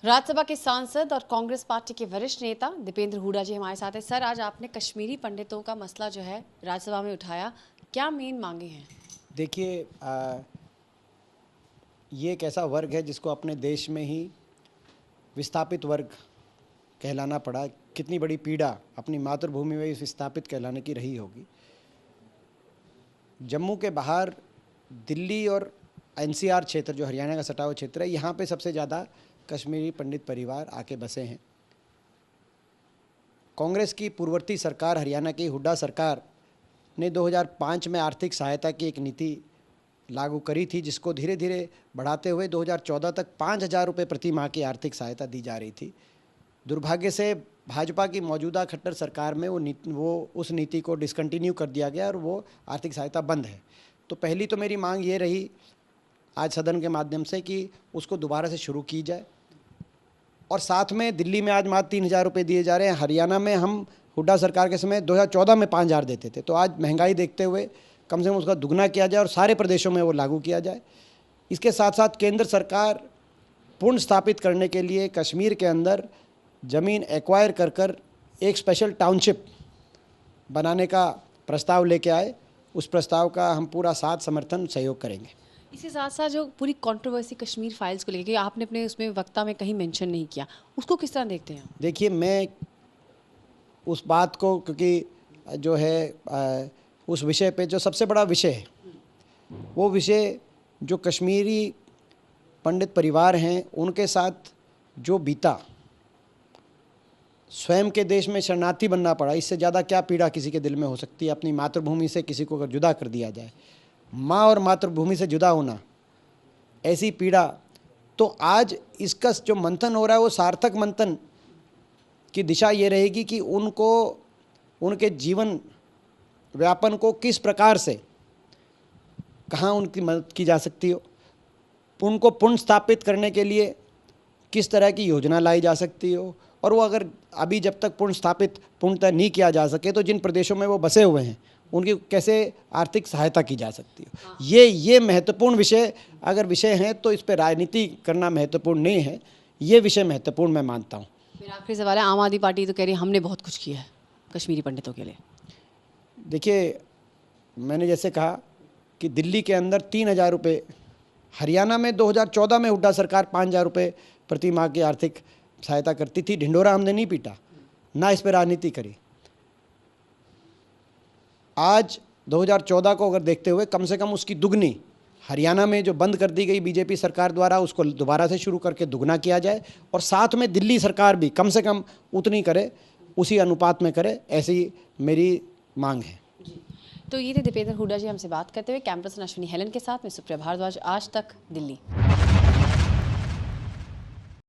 राज्यसभा के सांसद और कांग्रेस पार्टी के वरिष्ठ नेता दीपेंद्र हुड्डा जी हमारे साथ हैं। सर, आज आपने कश्मीरी पंडितों का मसला जो है राज्यसभा में उठाया, क्या मेन मांगे हैं? देखिए, ये एक ऐसा वर्ग है जिसको अपने देश में ही विस्थापित वर्ग कहलाना पड़ा। कितनी बड़ी पीड़ा अपनी मातृभूमि में इस विस्थापित कहलाने की रही होगी। जम्मू के बाहर दिल्ली और एनसीआर क्षेत्र, जो हरियाणा का सटा हुआ क्षेत्र है, यहाँ पे सबसे ज़्यादा कश्मीरी पंडित परिवार आके बसे हैं। कांग्रेस की पूर्ववर्ती सरकार, हरियाणा की हुड्डा सरकार ने 2005 में आर्थिक सहायता की एक नीति लागू करी थी, जिसको धीरे धीरे बढ़ाते हुए 2014 तक 5,000 रुपये प्रति माह की आर्थिक सहायता दी जा रही थी। दुर्भाग्य से भाजपा की मौजूदा खट्टर सरकार में वो उस नीति को डिसकंटिन्यू कर दिया गया और वो आर्थिक सहायता बंद है। तो पहली तो मेरी मांग ये रही आज सदन के माध्यम से कि उसको दोबारा से शुरू की जाए। और साथ में दिल्ली में आज मात्र 3,000 रुपये दिए जा रहे हैं। हरियाणा में हम हुड्डा सरकार के समय 2014 में 5,000 देते थे, तो आज महंगाई देखते हुए कम से कम उसका दुगना किया जाए और सारे प्रदेशों में वो लागू किया जाए। इसके साथ साथ केंद्र सरकार पुनः स्थापित करने के लिए कश्मीर के अंदर ज़मीन एक्वायर कर एक स्पेशल टाउनशिप बनाने का प्रस्ताव लेके आए। उस प्रस्ताव का हम पूरा साथ समर्थन सहयोग करेंगे। इसके साथ साथ जो पूरी कंट्रोवर्सी कश्मीर फाइल्स को लेकर आपने अपने उसमें वक्ता में कहीं मेंशन नहीं किया, उसको किस तरह देखते हैं? देखिए, मैं उस बात को, क्योंकि जो है उस विषय पे जो सबसे बड़ा विषय है, वो विषय जो कश्मीरी पंडित परिवार हैं उनके साथ जो बीता, स्वयं के देश में शरणार्थी बनना पड़ा, इससे ज़्यादा क्या पीड़ा किसी के दिल में हो सकती है? अपनी मातृभूमि से किसी को अगर जुदा कर दिया जाए, माँ और मातृभूमि से जुदा होना, ऐसी पीड़ा। तो आज इसका जो मंथन हो रहा है वो सार्थक मंथन की दिशा ये रहेगी कि उनको उनके जीवन व्यापन को किस प्रकार से, कहाँ उनकी मदद की जा सकती हो, उनको पुनः स्थापित करने के लिए किस तरह की योजना लाई जा सकती हो, और वो अगर अभी जब तक पुनः स्थापित पूर्णतः नहीं किया जा सके तो जिन प्रदेशों में वो बसे हुए हैं उनकी कैसे आर्थिक सहायता की जा सकती हो। ये महत्वपूर्ण विषय अगर विषय हैं तो इस पर राजनीति करना महत्वपूर्ण नहीं है, ये विषय महत्वपूर्ण मैं मानता हूँ। मेरा आखिरी सवाल है, आम आदमी पार्टी तो कह रही है हमने बहुत कुछ किया है कश्मीरी पंडितों के लिए। देखिए, मैंने जैसे कहा कि दिल्ली के अंदर 3,000 रुपये, हरियाणा में 2014 में हुड्डा सरकार 5,000 रुपये प्रति माह की आर्थिक सहायता करती थी। ढिंढोरा हमने नहीं पीटा, ना इस पर राजनीति करी। आज 2014 को अगर देखते हुए कम से कम उसकी दुगनी, हरियाणा में जो बंद कर दी गई बीजेपी सरकार द्वारा, उसको दोबारा से शुरू करके दुगना किया जाए, और साथ में दिल्ली सरकार भी कम से कम उतनी करे, उसी अनुपात में करे, ऐसी मेरी मांग है। तो ये थे दीपेंद्र हुड्डा जी हमसे बात करते हुए। कैमरा पर्सन अश्विनी हेलन के साथ मैं सुप्रिया भारद्वाज, आज तक दिल्ली।